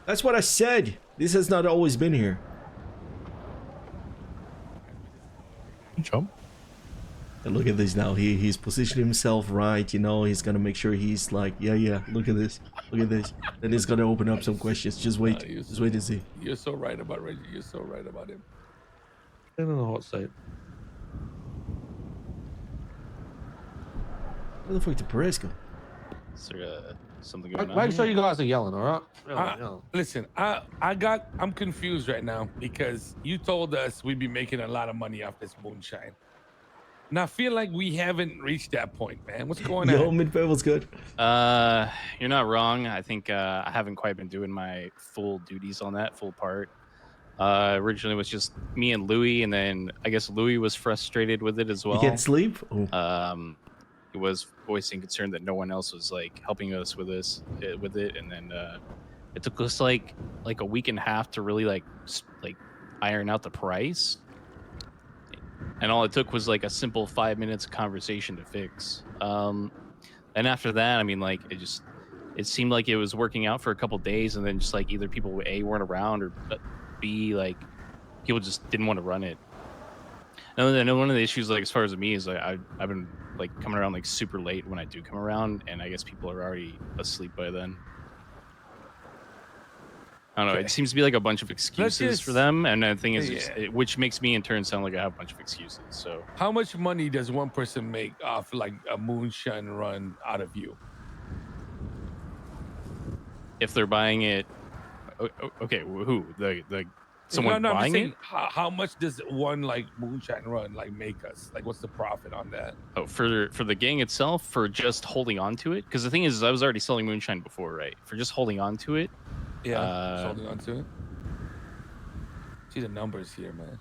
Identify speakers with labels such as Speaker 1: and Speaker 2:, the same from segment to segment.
Speaker 1: That's what I said. This has not always been here.
Speaker 2: Jump.
Speaker 1: And look at this now. He's positioned himself right. You know, he's gonna make sure he's like, yeah. Look at this. Look at this. Then he's gonna open up some questions. Just wait. Just wait and see.
Speaker 3: You're so right about Reggie. You're so right about him.
Speaker 2: In on the hot seat.
Speaker 1: Where the fuck did Perez go?
Speaker 4: Is there something going on?
Speaker 2: Make sure you guys are yelling, all right?
Speaker 3: Listen, I'm confused right now because you told us we'd be making a lot of money off this moonshine. And I feel like we haven't reached that point, man. What's going on?
Speaker 1: Yo, mid-pay was good.
Speaker 4: You're not wrong. I think I haven't quite been doing my full duties on that full part. Originally it was just me and Louis, and then I guess Louis was frustrated with it as well.
Speaker 1: You can't sleep? Oh.
Speaker 4: He was voicing concern that no one else was like helping us with it, and then it took us like a week and a half to really like iron out the price. And all it took was like a simple 5 minutes of conversation to fix. And after that, I mean, like it seemed like it was working out for a couple days, and then just like either people A weren't around, or B like people just didn't want to run it. And then one of the issues, like as far as me, is like I've been like coming around like super late when I do come around, and I guess people are already asleep by then. I don't know. It seems to be like a bunch of excuses for them, and the thing is, which makes me in turn sound like I have a bunch of excuses. So,
Speaker 3: how much money does one person make off like a moonshine run out of you?
Speaker 4: If they're buying it, okay, who the someone buying it?
Speaker 3: How much does one like moonshine run like make us? Like, what's the profit on that?
Speaker 4: Oh, for the gang itself, for just holding on to it. Because the thing is, I was already selling moonshine before, right? For just holding on to it.
Speaker 3: Yeah, holding on to it. See the numbers here, man.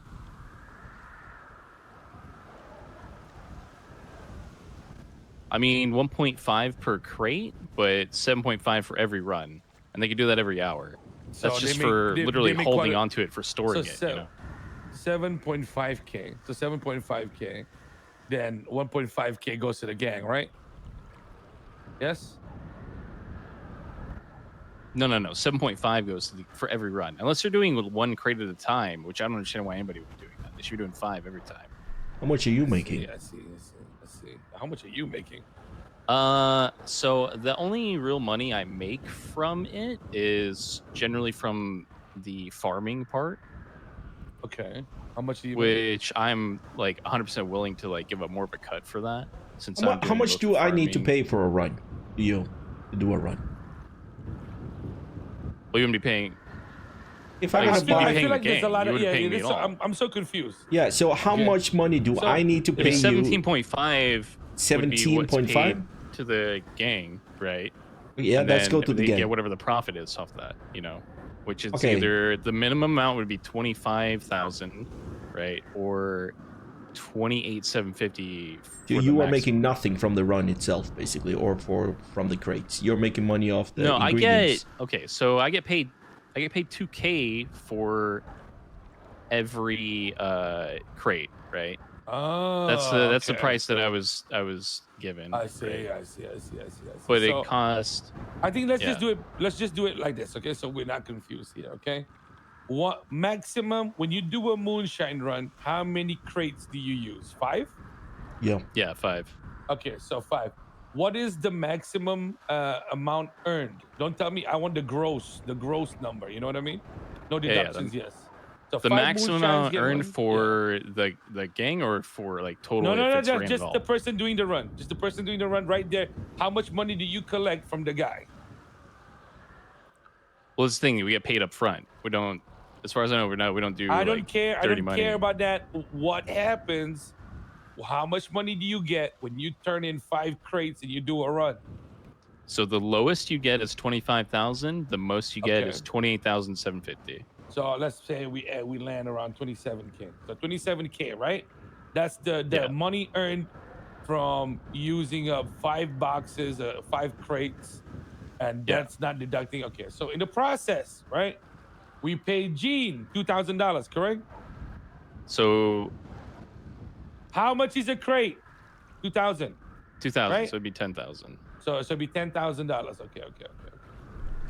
Speaker 4: I mean, 1.5 per crate, but 7.5 for every run, and they can do that every hour. That's just for literally holding on to it for storing it. You know?
Speaker 3: 7.5K. So 7.5K. Then 1.5K goes to the gang, right? Yes.
Speaker 4: No. 7.5 goes to for every run, unless you're doing one crate at a time, which I don't understand why anybody would be doing that. They should be doing 5 every time.
Speaker 1: How much are you making?
Speaker 3: I see. How much are you making?
Speaker 4: So the only real money I make from it is generally from the farming part.
Speaker 3: Okay. How much do you
Speaker 4: Which make? I'm like 100% willing to like give up more of a cut for that. Since
Speaker 1: how much do I need to pay for a run? To do a run?
Speaker 4: Well, you wouldn't be paying.
Speaker 1: If I gotta buy,
Speaker 3: I feel like there's a lot of I'm so confused.
Speaker 1: Yeah. So how much money do I need to pay you?
Speaker 4: 17.5.
Speaker 1: 17.5
Speaker 4: to the gang, right?
Speaker 1: Yeah, let's go to the gang.
Speaker 4: Get whatever the profit is off that, you know, which is either the minimum amount would be 25,000, right, or 28,750.
Speaker 1: You are making nothing from the run itself, basically, or from the crates. You're making money off the ingredients.
Speaker 4: So I get paid 2K for every crate, right?
Speaker 3: Oh,
Speaker 4: that's the price that I was given.
Speaker 3: I see.
Speaker 4: But it cost.
Speaker 3: I think let's just do it like this, okay? So we're not confused here, okay? What maximum when you do a moonshine run? How many crates do you use? 5?
Speaker 4: Yeah, 5.
Speaker 3: Okay, so 5. What is the maximum amount earned? Don't tell me. I want the gross number. You know what I mean? No deductions. Yes. So
Speaker 4: the maximum amount earned for the gang, or for like total?
Speaker 3: No, just the person doing the run. Just the person doing the run right there. How much money do you collect from the guy?
Speaker 4: Well, this thing, we get paid up front. We don't, as far as I know, we don't do. I don't care. I don't care
Speaker 3: about that. What happens? How much money do you get when you turn in 5 crates and you do a run?
Speaker 4: So the lowest you get is 25,000. The most you get is 28,750.
Speaker 3: So let's say we land around 27K. So 27K, right? That's the money earned from using up 5 boxes, 5 crates, and that's not deducting. Okay, so in the process, right? We paid Gene $2,000, correct?
Speaker 4: So
Speaker 3: how much is a crate? 2,000.
Speaker 4: 2,000.
Speaker 3: Right?
Speaker 4: So it'd be 10,000.
Speaker 3: So it'd be $10,000. Okay.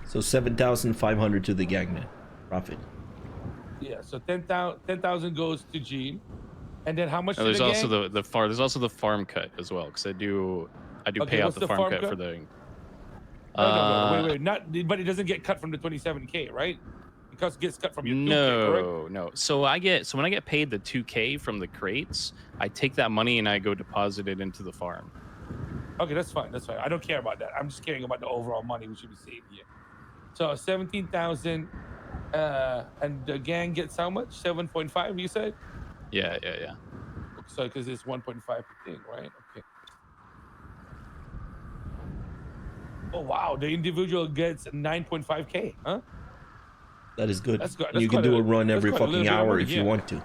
Speaker 1: So 7,500 to the gang, man. Profit.
Speaker 3: Yeah, so 10,000 goes to Gene, and then how much to
Speaker 4: there's
Speaker 3: the
Speaker 4: also
Speaker 3: gang?
Speaker 4: there's also the farm cut as well, because I do
Speaker 3: Okay,
Speaker 4: pay out
Speaker 3: what's
Speaker 4: the
Speaker 3: the
Speaker 4: farm
Speaker 3: farm
Speaker 4: cut
Speaker 3: cut?
Speaker 4: for the.
Speaker 3: No, wait, not, but it doesn't get cut from the 27K, right? Because it gets cut from your 2K, correct?
Speaker 4: No. So when I get paid the 2K from the crates, I take that money and I go deposit it into the farm.
Speaker 3: Okay, that's fine. That's fine. I don't care about that. I'm just caring about the overall money we should be saving here. So 17,000, and the gang gets how much? 7.5, you said?
Speaker 4: Yeah.
Speaker 3: So because it's 1.5 per thing, right? Okay. Oh wow, the individual gets 9.5K, huh?
Speaker 1: That is good.
Speaker 3: That's good.
Speaker 1: And you can do a run every
Speaker 3: quite a little
Speaker 1: fucking
Speaker 3: bit of
Speaker 1: hour
Speaker 3: money,
Speaker 1: if you
Speaker 3: yeah.
Speaker 1: want to.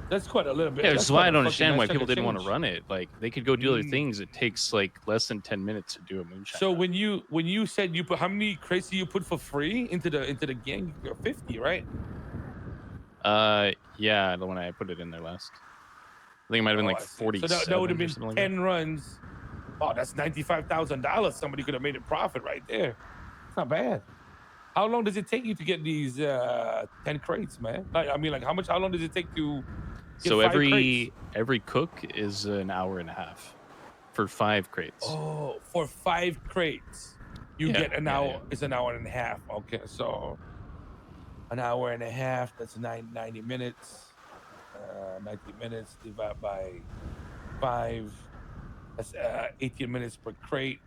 Speaker 3: That's quite a little bit.
Speaker 4: Yeah, which
Speaker 3: That's
Speaker 4: is why
Speaker 3: quite
Speaker 4: I
Speaker 3: a
Speaker 4: don't
Speaker 3: fucking
Speaker 4: understand why
Speaker 3: nice chunk
Speaker 4: people
Speaker 3: of
Speaker 4: didn't want to
Speaker 3: change.
Speaker 4: run it. Like they could go do other things. It takes like less than 10 minutes to do a moonshine.
Speaker 3: So
Speaker 4: run.
Speaker 3: when you said you put, how many crates do you put for free into the gang? 50, right?
Speaker 4: Yeah, the one I put it in there last. I think it might have been
Speaker 3: Oh,
Speaker 4: like
Speaker 3: I see.
Speaker 4: 47
Speaker 3: So that would have
Speaker 4: or
Speaker 3: been
Speaker 4: something
Speaker 3: 10
Speaker 4: like
Speaker 3: runs. Oh, that's $95,000. Somebody could have made a profit right there. It's not bad. How long does it take you to get these 10 crates, man? Like, I mean, like how long does it take to
Speaker 4: that.
Speaker 3: get
Speaker 4: So
Speaker 3: 5 crates?
Speaker 4: every cook is an hour and a half for 5 crates.
Speaker 3: Oh, for 5 crates, you get an hour.
Speaker 4: Yeah.
Speaker 3: It's an hour and a half. Okay, so an hour and a half. That's 90 minutes. 90 minutes divided by 5. That's 18 minutes per crate.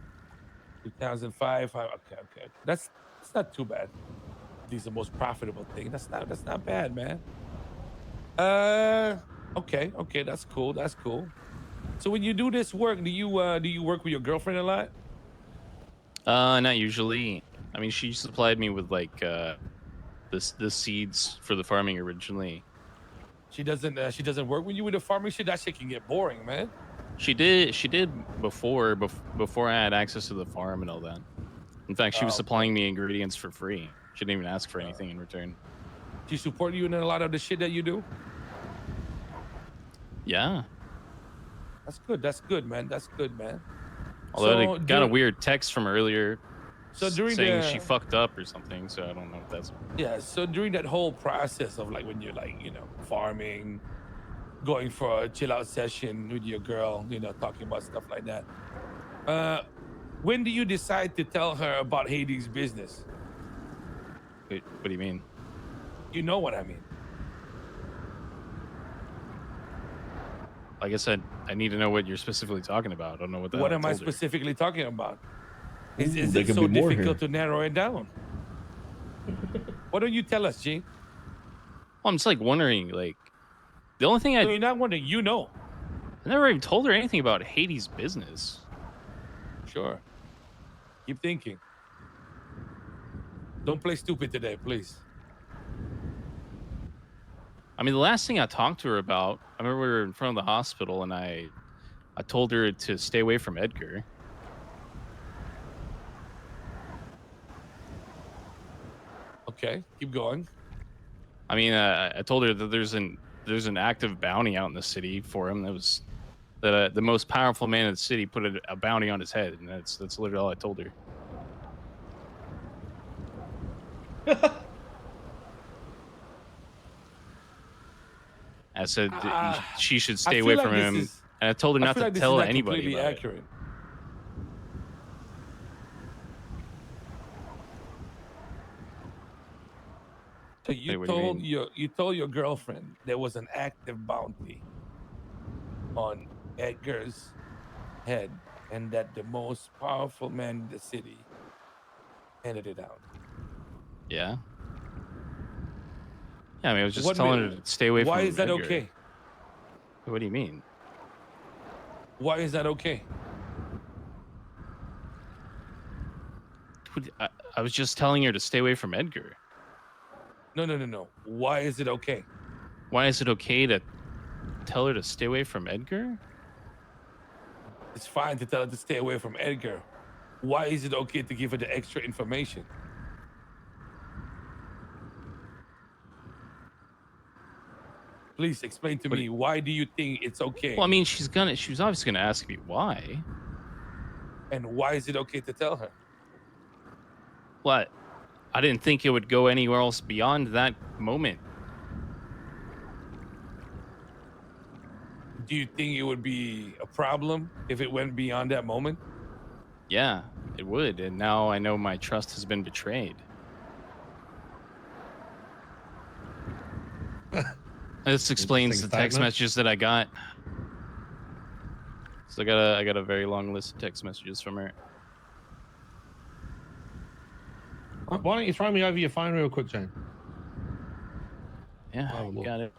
Speaker 3: 2005. Okay. That's not too bad. These are the most profitable thing. That's not bad, man. Okay. That's cool. So when you do this work, do you work with your girlfriend a lot?
Speaker 4: Not usually. I mean, she supplied me with like the seeds for the farming originally.
Speaker 3: She doesn't work with you with the farming shit. That shit can get boring, man.
Speaker 4: She did before I had access to the farm and all that. In fact, she was supplying me ingredients for free. She didn't even ask for anything in return.
Speaker 3: She support you in a lot of the shit that you do?
Speaker 4: Yeah.
Speaker 3: That's good, man.
Speaker 4: Although I got a weird text from earlier saying she
Speaker 3: the
Speaker 4: fucked up or something, so I don't know if that's...
Speaker 3: yeah, so during that whole process of like when you're like, farming, going for a chill out session with your girl, talking about stuff like that. When do you decide to tell her about Hades' business?
Speaker 4: Wait, what do you mean?
Speaker 3: You know what I mean.
Speaker 4: I guess I need to know what you're specifically talking about. I don't know what that.
Speaker 3: What am I specifically talking about? Is
Speaker 1: there
Speaker 3: it
Speaker 1: could
Speaker 3: so
Speaker 1: be more
Speaker 3: difficult
Speaker 1: here.
Speaker 3: to narrow it down? Why don't you tell us, Gene?
Speaker 4: Well, I'm just like wondering, like, the only thing
Speaker 3: So you're not wondering,
Speaker 4: I never even told her anything about Hades' business.
Speaker 3: Sure. Keep thinking. Don't play stupid today, please.
Speaker 4: I mean, the last thing I talked to her about, I remember we were in front of the hospital and I told her to stay away from Edgar.
Speaker 3: Okay, keep going.
Speaker 4: I mean, I told her that there's an active bounty out in the city for him. That was that the most powerful man in the city put a bounty on his head, and that's literally all I told her. I said she should stay away from him, and I told her not to tell anybody about it.
Speaker 3: So you told your girlfriend there was an active bounty on Edgar's head, and that the most powerful man in the city handed it out.
Speaker 4: Yeah. Yeah, I mean, I was just telling her to stay away from Edgar.
Speaker 3: Why is that okay?
Speaker 4: What do you mean?
Speaker 3: Why is that okay?
Speaker 4: I was just telling her to stay away from Edgar.
Speaker 3: No. Why is it okay?
Speaker 4: Why is it okay to tell her to stay away from Edgar?
Speaker 3: It's fine to tell her to stay away from Edgar. Why is it okay to give her the extra information? Please explain to me, why do you think it's okay?
Speaker 4: Well, I mean, she's obviously gonna ask me why.
Speaker 3: And why is it okay to tell her?
Speaker 4: What? I didn't think it would go anywhere else beyond that moment.
Speaker 3: Do you think it would be a problem if it went beyond that moment?
Speaker 4: Yeah, it would. And now I know my trust has been betrayed. This explains the text messages that I got. So I got a very long list of text messages from her.
Speaker 2: Why don't you throw me over your phone real quick, Jane?
Speaker 4: Yeah, you got it.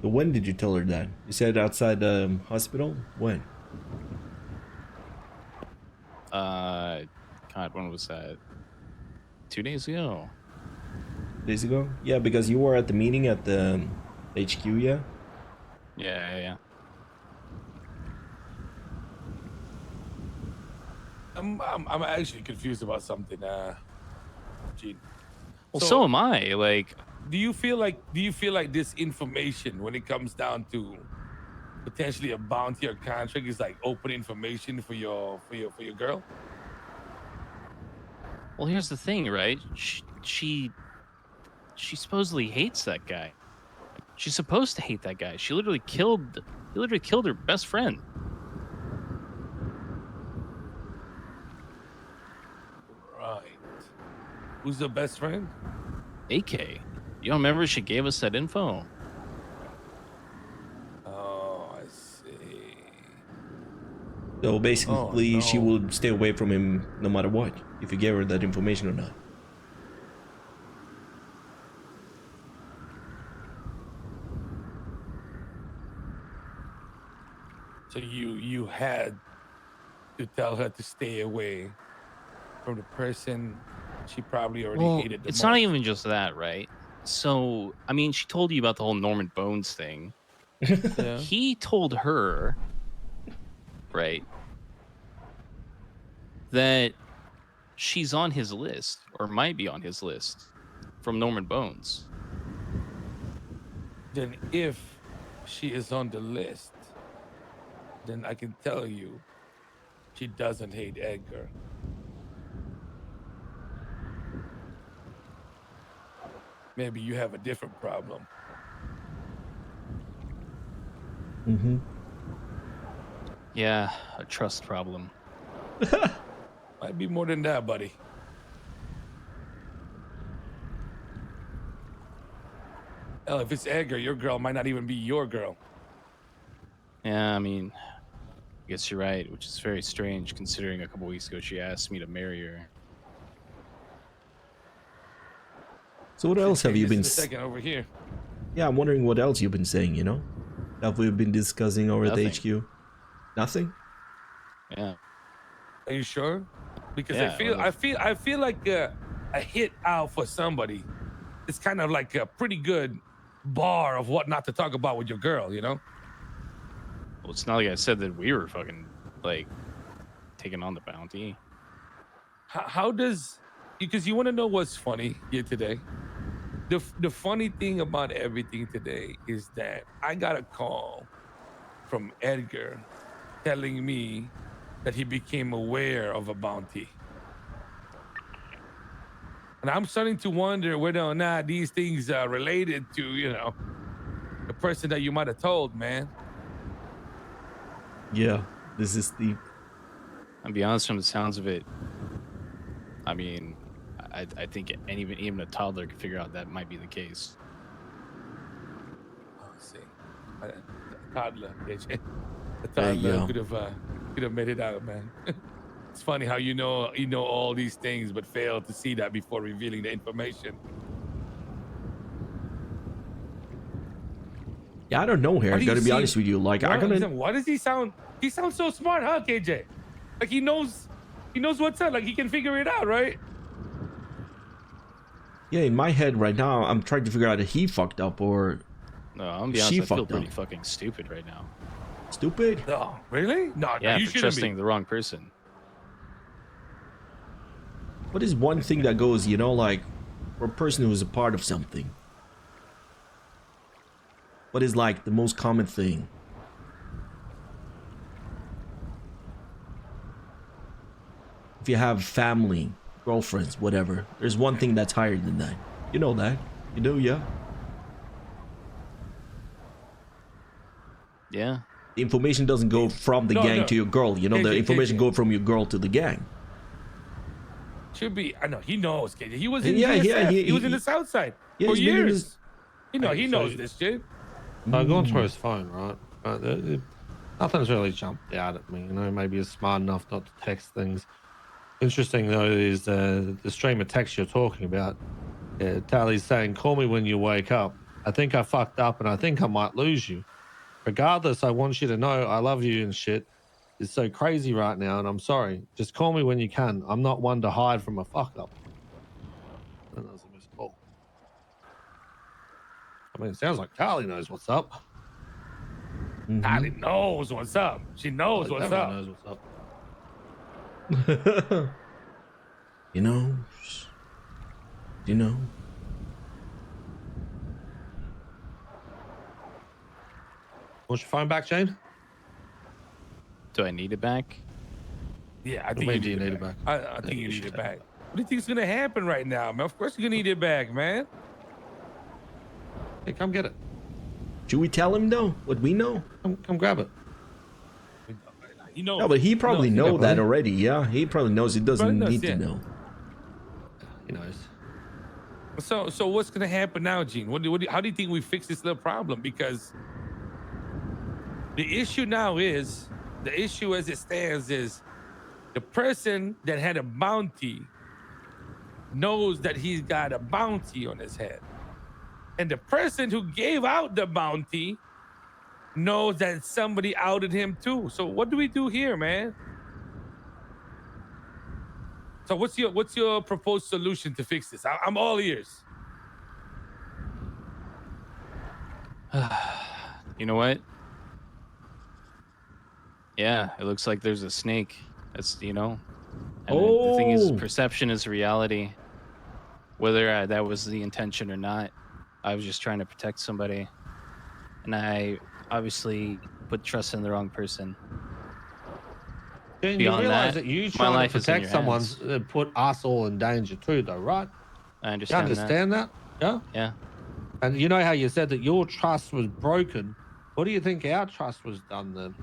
Speaker 1: When did you tell her that? You said outside the hospital? When?
Speaker 4: God, when was that? 2 days ago.
Speaker 1: Days ago? Yeah, because you were at the meeting at the HQ, yeah?
Speaker 4: Yeah.
Speaker 3: I'm actually confused about something, Gene.
Speaker 4: Well, so am I. Like,
Speaker 3: do you feel like this information, when it comes down to potentially a bounty or contract, is like open information for your girl?
Speaker 4: well, here's the thing, right? She supposedly hates that guy. She's supposed to hate that guy. He literally killed her best friend.
Speaker 3: Right. Who's the best friend?
Speaker 4: AK. You don't remember she gave us that info?
Speaker 3: Oh, I see.
Speaker 1: So basically, she will stay away from him no matter what, if you gave her that information or not.
Speaker 3: So you had to tell her to stay away from the person she probably already hated the most.
Speaker 4: It's not even just that, right? So, I mean, she told you about the whole Norman Bones thing.
Speaker 3: Yeah.
Speaker 4: He told her, right, that she's on his list, or might be on his list, from Norman Bones.
Speaker 3: Then if she is on the list, then I can tell you she doesn't hate Edgar. Maybe you have a different problem.
Speaker 1: Mm-hmm.
Speaker 4: Yeah, a trust problem.
Speaker 3: Might be more than that, buddy. Hell, if it's Edgar, your girl might not even be your girl.
Speaker 4: Yeah, I mean, I guess you're right, which is very strange considering a couple weeks ago she asked me to marry her.
Speaker 1: So what else have you been...
Speaker 3: Second over here.
Speaker 1: Yeah, I'm wondering what else you've been saying, you know? That we've been discussing over at the HQ. Nothing?
Speaker 4: Yeah.
Speaker 3: Are you sure? Because
Speaker 4: Yeah,
Speaker 3: I feel like a hit out for somebody. It's kind of like a pretty good bar of what not to talk about with your girl, you know?
Speaker 4: Well, it's not like I said that we were fucking, like, taking on the bounty.
Speaker 3: How does... Because you want to know what's funny here today? The funny thing about everything today is that I got a call from Edgar telling me that he became aware of a bounty. And I'm starting to wonder whether or not these things are related to, you know, the person that you might have told, man.
Speaker 1: Yeah, this is deep.
Speaker 4: I'll be honest, from the sounds of it, I mean, I think even a toddler could figure out that might be the case.
Speaker 3: Oh, see, a toddler, bitch. A toddler could have made it out, man. It's funny how you know all these things, but fail to see that before revealing the information.
Speaker 1: Yeah, I don't know here. I gotta be honest with you. Like,
Speaker 3: why does he sound? He sounds so smart, huh, KJ? Like he knows He knows what's up. Like he can figure it out, right?
Speaker 1: Yeah, in my head right now, I'm trying to figure out if he fucked up or
Speaker 4: No, I'm gonna be honest.
Speaker 1: she
Speaker 4: I feel
Speaker 1: fucked
Speaker 4: pretty
Speaker 1: up.
Speaker 4: fucking stupid right now.
Speaker 1: Stupid.
Speaker 3: No, really? No,
Speaker 4: Yeah,
Speaker 3: no, you
Speaker 4: for
Speaker 3: shouldn't
Speaker 4: trusting
Speaker 3: be.
Speaker 4: the wrong person.
Speaker 1: What is one thing that goes, you know, like for a person who is a part of something? What is like the most common thing? If you have family, girlfriends, whatever, there's one thing that's higher than that. You know that. You do, yeah.
Speaker 4: Yeah.
Speaker 1: The information doesn't go from the
Speaker 3: No,
Speaker 1: gang
Speaker 3: no.
Speaker 1: to your girl. You know, the
Speaker 3: KJ,
Speaker 1: information
Speaker 3: KJ.
Speaker 1: go from your girl to the gang.
Speaker 3: Should be. I know he knows. KJ. He was in
Speaker 1: Yeah,
Speaker 3: GSF.
Speaker 1: yeah,
Speaker 3: he was in
Speaker 1: he-
Speaker 3: the South Side
Speaker 1: yeah,
Speaker 3: for
Speaker 1: he's been in
Speaker 3: years.
Speaker 1: this-
Speaker 3: You know, he
Speaker 2: Hey,
Speaker 3: knows
Speaker 2: so-
Speaker 3: this shit.
Speaker 2: So I've gone through his phone, right? Nothing's really jumped out at me. You know, maybe he's smart enough not to text things. Interesting though is the stream of text you're talking about. Yeah, Tally's saying, "Call me when you wake up. I think I fucked up, and I think I might lose you. Regardless, I want you to know I love you and shit. It's so crazy right now, and I'm sorry. Just call me when you can. I'm not one to hide from a fuck up." And that was a missed call. I mean, it sounds like Tally knows what's up.
Speaker 1: Mhm.
Speaker 3: Tally knows what's up. She knows
Speaker 2: Tally
Speaker 3: what's
Speaker 2: definitely
Speaker 3: up.
Speaker 2: knows what's up.
Speaker 1: You know, you know.
Speaker 2: Want your phone back, Jane?
Speaker 4: Do I need it back?
Speaker 3: Yeah, I
Speaker 2: Or
Speaker 3: think
Speaker 2: maybe
Speaker 3: you need it back. I think
Speaker 2: you
Speaker 3: you need
Speaker 2: should
Speaker 3: it
Speaker 2: take
Speaker 3: back. What do you think's gonna happen right now, man? Of course you're gonna need it back, man.
Speaker 2: Hey, come get it.
Speaker 1: Should we tell him though what we know?
Speaker 2: Come grab it.
Speaker 3: He knows.
Speaker 1: No, but he probably
Speaker 3: knows,
Speaker 1: know that already. Yeah, he probably knows. He doesn't
Speaker 3: Probably knows,
Speaker 1: need
Speaker 3: yeah.
Speaker 1: to know.
Speaker 2: He knows.
Speaker 3: So what's gonna happen now, Gene? How do you think we fix this little problem? Because the issue now is, the issue as it stands is, the person that had a bounty knows that he's got a bounty on his head. And the person who gave out the bounty knows that somebody outed him too. So what do we do here, man? So what's your proposed solution to fix this? I'm all ears.
Speaker 4: You know what? Yeah, it looks like there's a snake. That's, you know. And the thing is,
Speaker 1: Oh.
Speaker 4: perception is reality. Whether that was the intention or not, I was just trying to protect somebody. And I obviously put trust in the wrong person.
Speaker 2: Then you
Speaker 4: Beyond
Speaker 2: realize
Speaker 4: that,
Speaker 2: that you
Speaker 4: my
Speaker 2: trying
Speaker 4: life
Speaker 2: to
Speaker 4: is in
Speaker 2: protect
Speaker 4: your
Speaker 2: someone's
Speaker 4: hands.
Speaker 2: put us all in danger too, though, right?
Speaker 4: I
Speaker 2: You
Speaker 4: understand,
Speaker 2: understand that? Yeah.
Speaker 4: Yeah.
Speaker 2: And you know how you said that your trust was broken. What do you think our trust was done then?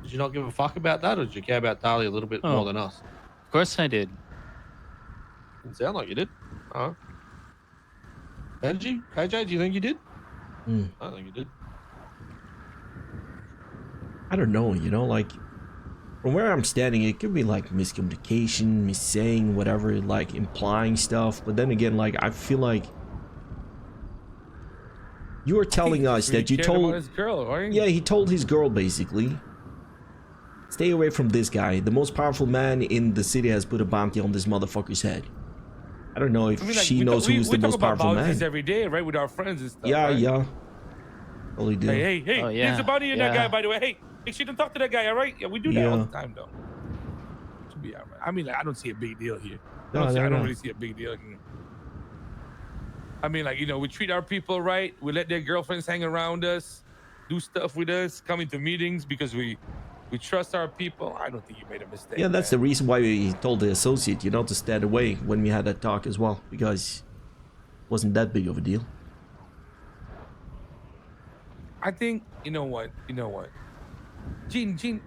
Speaker 2: Did you not give a fuck about that, or did you care about Dali a little bit
Speaker 4: Oh.
Speaker 2: more than us?
Speaker 4: Of course I did.
Speaker 2: Didn't sound like you did. Oh. Benji, KJ, do you think you did?
Speaker 1: Hmm.
Speaker 2: I don't think you did.
Speaker 1: I don't know. You know, like from where I'm standing, it could be like miscommunication, missaying, whatever, like implying stuff. But then again, like I feel like you were telling us
Speaker 3: Really
Speaker 1: that you
Speaker 3: cared about
Speaker 1: told.
Speaker 3: his girl, right?
Speaker 1: Yeah, he told his girl basically, stay away from this guy. The most powerful man in the city has put a bounty on this motherfucker's head. I don't know if
Speaker 3: I mean, like,
Speaker 1: she
Speaker 3: we
Speaker 1: knows
Speaker 3: talk- we-
Speaker 1: who's
Speaker 3: we
Speaker 1: the
Speaker 3: talk
Speaker 1: most
Speaker 3: about
Speaker 1: powerful
Speaker 3: bounties
Speaker 1: man.
Speaker 3: every day, right, with our friends and stuff.
Speaker 1: Yeah,
Speaker 3: right?
Speaker 1: yeah. Totally do.
Speaker 3: Hey,
Speaker 4: Oh,
Speaker 3: there's
Speaker 4: yeah,
Speaker 3: a bounty on that
Speaker 4: yeah.
Speaker 3: guy, by the way. Hey, make sure you don't talk to that guy, all right? Yeah, we do that all
Speaker 1: Yeah.
Speaker 3: the time, though. Should be all right. I mean, like, I don't see a big deal here.
Speaker 1: No,
Speaker 3: I
Speaker 1: no,
Speaker 3: don't
Speaker 1: no.
Speaker 3: really see a big deal here. I mean, like, you know, we treat our people right. We let their girlfriends hang around us, do stuff with us, come into meetings because we trust our people. I don't think you made a mistake.
Speaker 1: Yeah, that's the
Speaker 3: man.
Speaker 1: reason why we told the associate, you know, to stand away when we had that talk as well, because it wasn't that big of a deal.
Speaker 3: I think, you know what? Gene,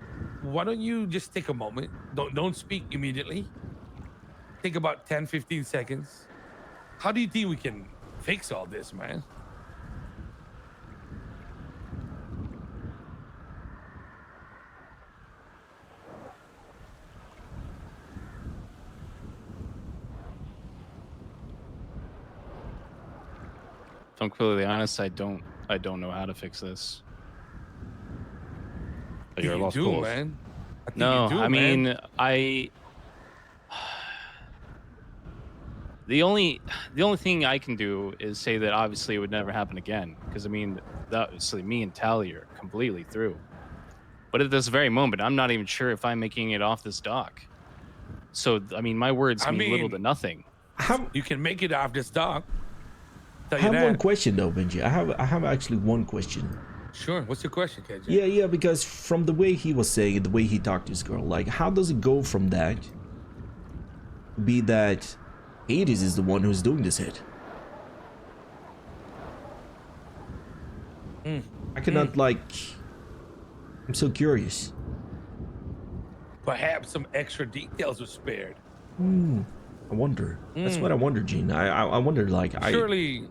Speaker 3: why don't you just take a moment? Don't speak immediately. Think about 10, 15 seconds. How do you think we can fix all this, man?
Speaker 4: If I'm completely honest, I don't know how to fix this.
Speaker 2: You're a
Speaker 3: you
Speaker 2: lost
Speaker 3: do,
Speaker 2: cause.
Speaker 3: man. I think
Speaker 4: No,
Speaker 3: you do,
Speaker 4: I
Speaker 3: man.
Speaker 4: mean, The only thing I can do is say that obviously it would never happen again, because I mean, that obviously me and Tally are completely through. But at this very moment, I'm not even sure if I'm making it off this dock. So I mean, my words mean little to nothing.
Speaker 3: You can make it off this dock.
Speaker 1: I have one question though, Benji. I have actually one question.
Speaker 3: Sure. What's your question, KJ?
Speaker 1: Yeah, because from the way he was saying it, the way he talked to his girl, like, how does it go from that be that Hades is the one who's doing this hit? I cannot, like... I'm so curious.
Speaker 3: Perhaps some extra details were spared.
Speaker 1: I wonder. That's what I wonder, Gene. I wonder, like...
Speaker 3: Surely,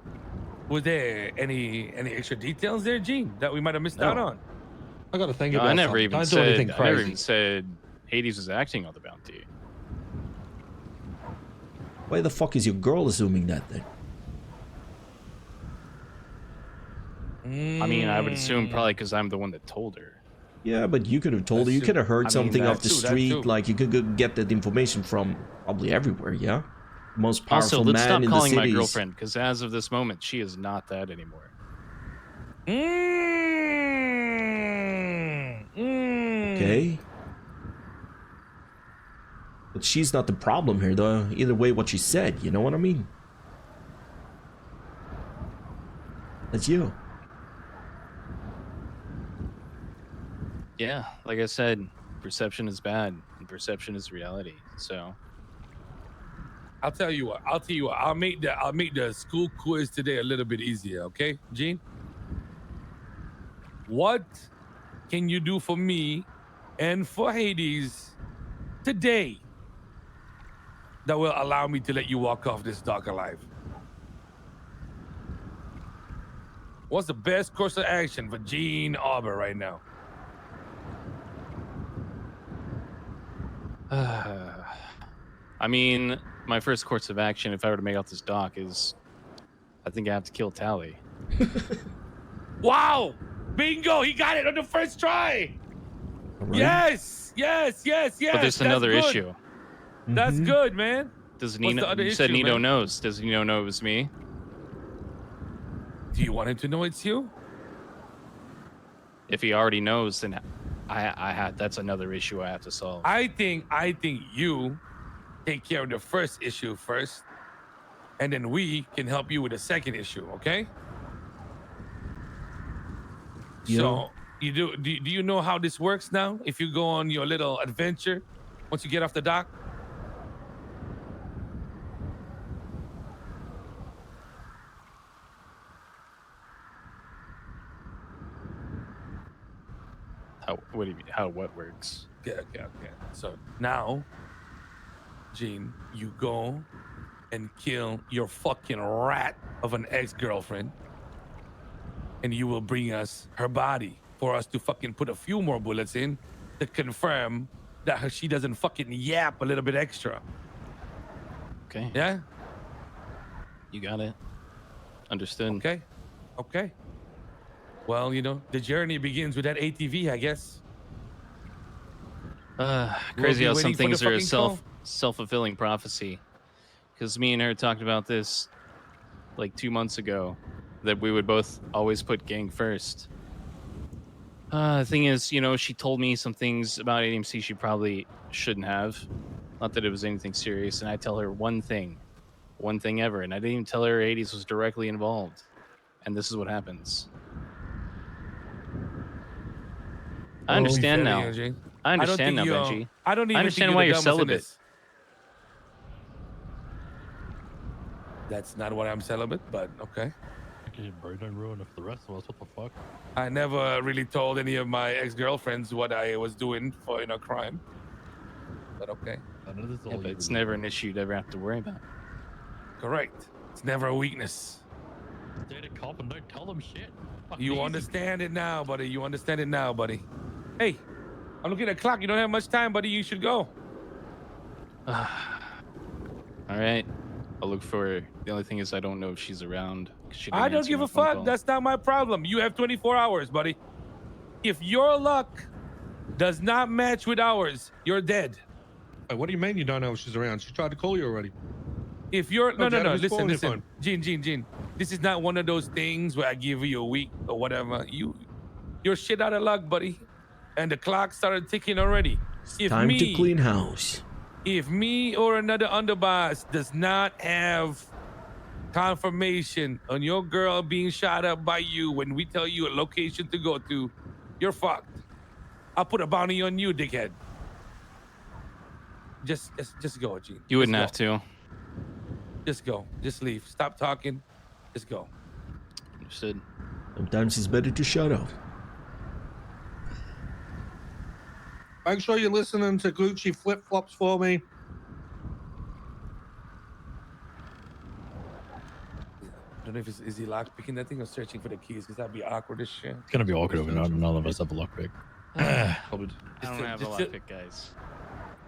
Speaker 3: was there any extra details there, Gene, that we might have missed out on?
Speaker 2: I got to think about
Speaker 4: I never
Speaker 2: something.
Speaker 4: even
Speaker 2: Don't
Speaker 4: said,
Speaker 2: do anything
Speaker 4: I never
Speaker 2: crazy.
Speaker 4: even said Hades was acting on the bounty.
Speaker 1: Why the fuck is your girl assuming that then?
Speaker 4: I mean, I would assume probably because I'm the one that told her.
Speaker 1: Yeah, but you could have told her. You could have heard something off the
Speaker 3: that
Speaker 1: street.
Speaker 3: too.
Speaker 1: Like, you could get that information from probably everywhere, yeah? Most powerful
Speaker 4: Also, let's
Speaker 1: man
Speaker 4: stop
Speaker 1: in
Speaker 4: calling
Speaker 1: the
Speaker 4: my
Speaker 1: cities.
Speaker 4: girlfriend, because as of this moment, she is not that anymore.
Speaker 1: Okay. But she's not the problem here, though. Either way, what she said, you know what I mean? That's you.
Speaker 4: Yeah, like I said, perception is bad, and perception is reality. So
Speaker 3: I'll tell you what. I'll make the school quiz today a little bit easier, okay, Gene? What can you do for me and for Hades today that will allow me to let you walk off this dock alive? What's the best course of action for Gene Arbor right now?
Speaker 4: I mean, my first course of action, if I were to make out this dock, is I think I have to kill Tally.
Speaker 3: Wow! Bingo! He got it on the first try!
Speaker 1: Right.
Speaker 3: Yes! Yes!
Speaker 4: But there's another issue.
Speaker 3: That's good, man.
Speaker 4: Does
Speaker 3: What's the
Speaker 4: Nino?
Speaker 3: other
Speaker 4: You said
Speaker 3: issue,
Speaker 4: Nino
Speaker 3: man?
Speaker 4: knows. Does Nino know it was me?
Speaker 3: Do you want him to know it's you?
Speaker 4: If he already knows, then that's another issue I have to solve.
Speaker 3: I think you take care of the first issue first, and then we can help you with the second issue, okay?
Speaker 1: Yeah.
Speaker 3: So do you know how this works now? If you go on your little adventure, once you get off the dock?
Speaker 4: What do you mean? How what works?
Speaker 3: Okay. So now, Gene, you go and kill your fucking rat of an ex-girlfriend, and you will bring us her body for us to fucking put a few more bullets in to confirm that she doesn't fucking yap a little bit extra.
Speaker 4: Okay.
Speaker 3: Yeah?
Speaker 4: You got it. Understood.
Speaker 3: Okay. Well, you know, the journey begins with that ATV, I guess.
Speaker 4: Crazy
Speaker 3: We'll
Speaker 4: how
Speaker 3: be
Speaker 4: some
Speaker 3: waiting for
Speaker 4: things
Speaker 3: the
Speaker 4: are a
Speaker 3: fucking call.
Speaker 4: self-fulfilling prophecy. Because me and her talked about this like 2 months ago, that we would both always put gang first. The thing is, you know, she told me some things about AMC she probably shouldn't have. Not that it was anything serious, and I tell her one thing ever, and I didn't even tell her Hades was directly involved. And this is what happens. I understand now. I understand now, Benji.
Speaker 3: I don't even
Speaker 4: understand
Speaker 3: think
Speaker 4: why
Speaker 3: you're
Speaker 4: you're
Speaker 3: the dumbest in
Speaker 4: celibate.
Speaker 3: this. That's not why I'm celibate, but okay.
Speaker 2: Okay, bro, don't ruin it for the rest of us. What the fuck?
Speaker 3: I never really told any of my ex-girlfriends what I was doing for crime. But okay.
Speaker 4: Yeah, but it's never an issue you'd ever have to worry about.
Speaker 3: Correct. It's never a weakness.
Speaker 2: Stay the cop and don't tell them shit. Fuck
Speaker 3: You
Speaker 2: easy.
Speaker 3: understand it now, buddy. You understand it now, buddy. Hey, I'm looking at the clock. You don't have much time, buddy. You should go.
Speaker 4: All right. I'll look for her. The only thing is I don't know if she's around.
Speaker 3: I don't give a fuck. That's not my problem. You have 24 hours, buddy. If your luck does not match with ours, you're dead.
Speaker 2: Wait, what do you mean you don't know if she's around? She tried to call you already.
Speaker 3: If you're no,
Speaker 2: who's calling your
Speaker 3: listen,
Speaker 2: phone?
Speaker 3: Gene. This is not one of those things where I give you a week or whatever. You're shit out of luck, buddy. And the clock started ticking already.
Speaker 1: It's time to clean house.
Speaker 3: If me or another underboss does not have confirmation on your girl being shot up by you when we tell you a location to go to, you're fucked. I'll put a bounty on you, dickhead. Just go, Gene.
Speaker 4: You wouldn't
Speaker 3: Just
Speaker 4: have
Speaker 3: go.
Speaker 4: to.
Speaker 3: Just go. Just leave. Stop talking. Just go.
Speaker 4: Understood.
Speaker 1: Sometimes it's better to shut up.
Speaker 2: Make sure you're listening to Gucci Flip Flops for me.
Speaker 3: I don't know if is he lock picking that thing or searching for the keys, because that'd be awkward as shit.
Speaker 5: It's gonna be awkward if none of us have a lockpick.
Speaker 4: I don't have a lockpick, guys.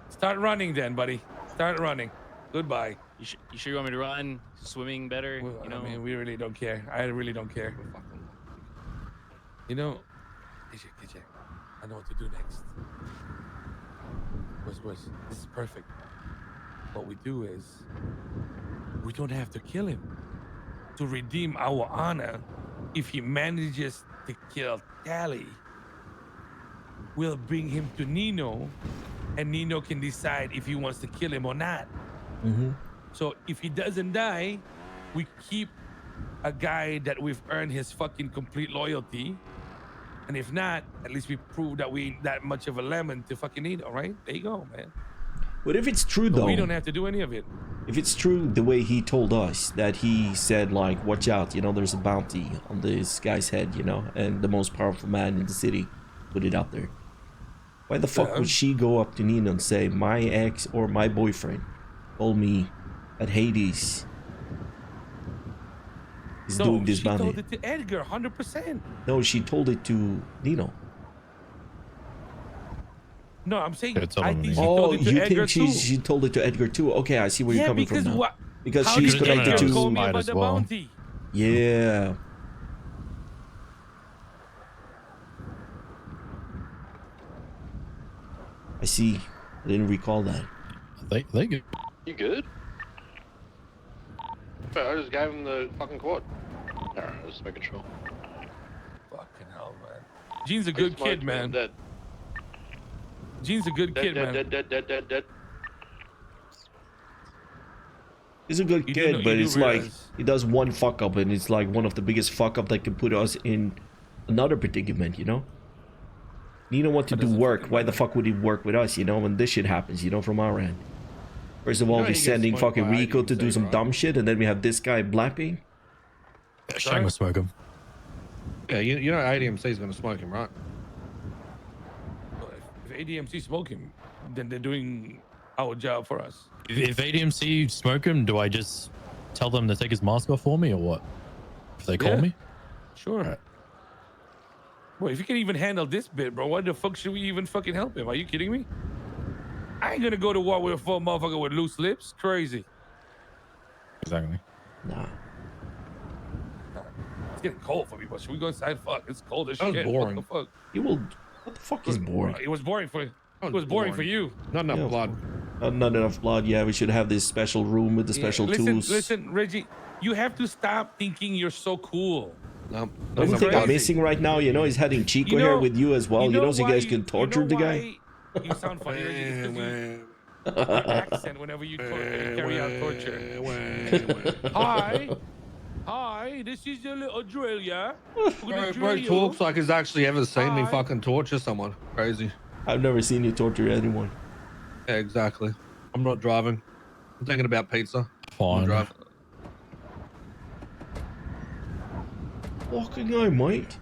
Speaker 3: Start running then, buddy. Start running. Goodbye.
Speaker 4: You sure you want me to run? Swimming better?
Speaker 3: Well,
Speaker 4: You know?
Speaker 3: I mean, we really don't care. I really don't care. You know, KJ, I know what to do next. This is perfect. What we do is, we don't have to kill him. To redeem our honor, if he manages to kill Tally, we'll bring him to Nino, and Nino can decide if he wants to kill him or not.
Speaker 1: Mm-hmm.
Speaker 3: So if he doesn't die, we keep a guy that we've earned his fucking complete loyalty. And if not, at least we prove that we ain't that much of a lemon to fucking Nino, right? There you go, man.
Speaker 1: But if it's true, though,
Speaker 3: We don't have to do any of it.
Speaker 1: if it's true the way he told us, that he said, like, watch out, you know, there's a bounty on this guy's head, you know, and the most powerful man in the city put it out there. Why the fuck would she go up to Nino and say, my ex or my boyfriend told me that Hades is doing this bounty?
Speaker 3: She told it to Edgar, 100%.
Speaker 1: No, she told it to Nino.
Speaker 3: No, I'm saying,
Speaker 5: Yeah, tell
Speaker 3: I
Speaker 5: him
Speaker 3: think
Speaker 5: to
Speaker 3: she
Speaker 5: me.
Speaker 3: told it to
Speaker 1: you
Speaker 3: Edgar
Speaker 1: think
Speaker 3: too.
Speaker 1: she told it to Edgar too? Okay, I see where you're coming from now. Because
Speaker 3: how
Speaker 1: she's
Speaker 3: did
Speaker 1: connected
Speaker 3: Edgar
Speaker 1: to...
Speaker 3: call me
Speaker 5: Might
Speaker 3: about
Speaker 5: as
Speaker 3: the
Speaker 5: well.
Speaker 3: bounty?
Speaker 1: Yeah. I see. I didn't recall that.
Speaker 5: They good.
Speaker 6: You good? I just gave him the fucking quad. Alright, I was making sure.
Speaker 3: Fucking hell, man. Gene's a good kid, man.
Speaker 6: Dead.
Speaker 3: Gene's a good kid, man.
Speaker 6: Dead.
Speaker 1: He's a good kid, but it's like he does one fuck up, and it's like one of the biggest fuck up that can put us in another predicament, you know? Nino want to do work. Why the fuck would he work with us, you know, when this shit happens, you know, from our end? First of all, we're sending fucking Rico to do some dumb shit, and then we have this guy blapping.
Speaker 5: Shame to smoke him.
Speaker 2: Yeah, you know ADMC is going to smoke him, right?
Speaker 3: If ADMC smoke him, then they're doing our job for us.
Speaker 5: If ADMC smoke him, do I just tell them to take his mask off for me, or what? If they call me?
Speaker 3: Sure.
Speaker 5: Alright.
Speaker 3: Well, if you can even handle this bit, bro, why the fuck should we even fucking help him? Are you kidding me? I ain't gonna go to war with a full motherfucker with loose lips. Crazy.
Speaker 5: Exactly.
Speaker 1: Nah.
Speaker 3: It's getting cold for me, but should we go inside? Fuck, it's cold as
Speaker 2: That was
Speaker 3: shit.
Speaker 2: boring.
Speaker 3: What the fuck?
Speaker 1: He will... What the fuck is boring?
Speaker 3: It was boring for you. It was boring for you.
Speaker 2: Not enough
Speaker 1: Yeah.
Speaker 2: blood.
Speaker 1: Not enough blood. Yeah, we should have this special room with the special tools.
Speaker 3: Listen, Reggie, you have to stop thinking you're so cool.
Speaker 2: No.
Speaker 1: The only thing I'm missing right now, you know, is having Chico here with you as well. You know, so you guys can torture the guy.
Speaker 3: You sound funny, Reggie. It's 'cause your accent whenever you carry out torture. Hi, this is a little drill, yeah?
Speaker 2: Bro talks like he's actually ever seen me fucking torture someone. Crazy.
Speaker 1: I've never seen you torture anyone.
Speaker 2: Yeah, exactly. I'm not driving. I'm thinking about pizza.
Speaker 5: Fine.
Speaker 2: Drive.
Speaker 1: Fucking hell, mate.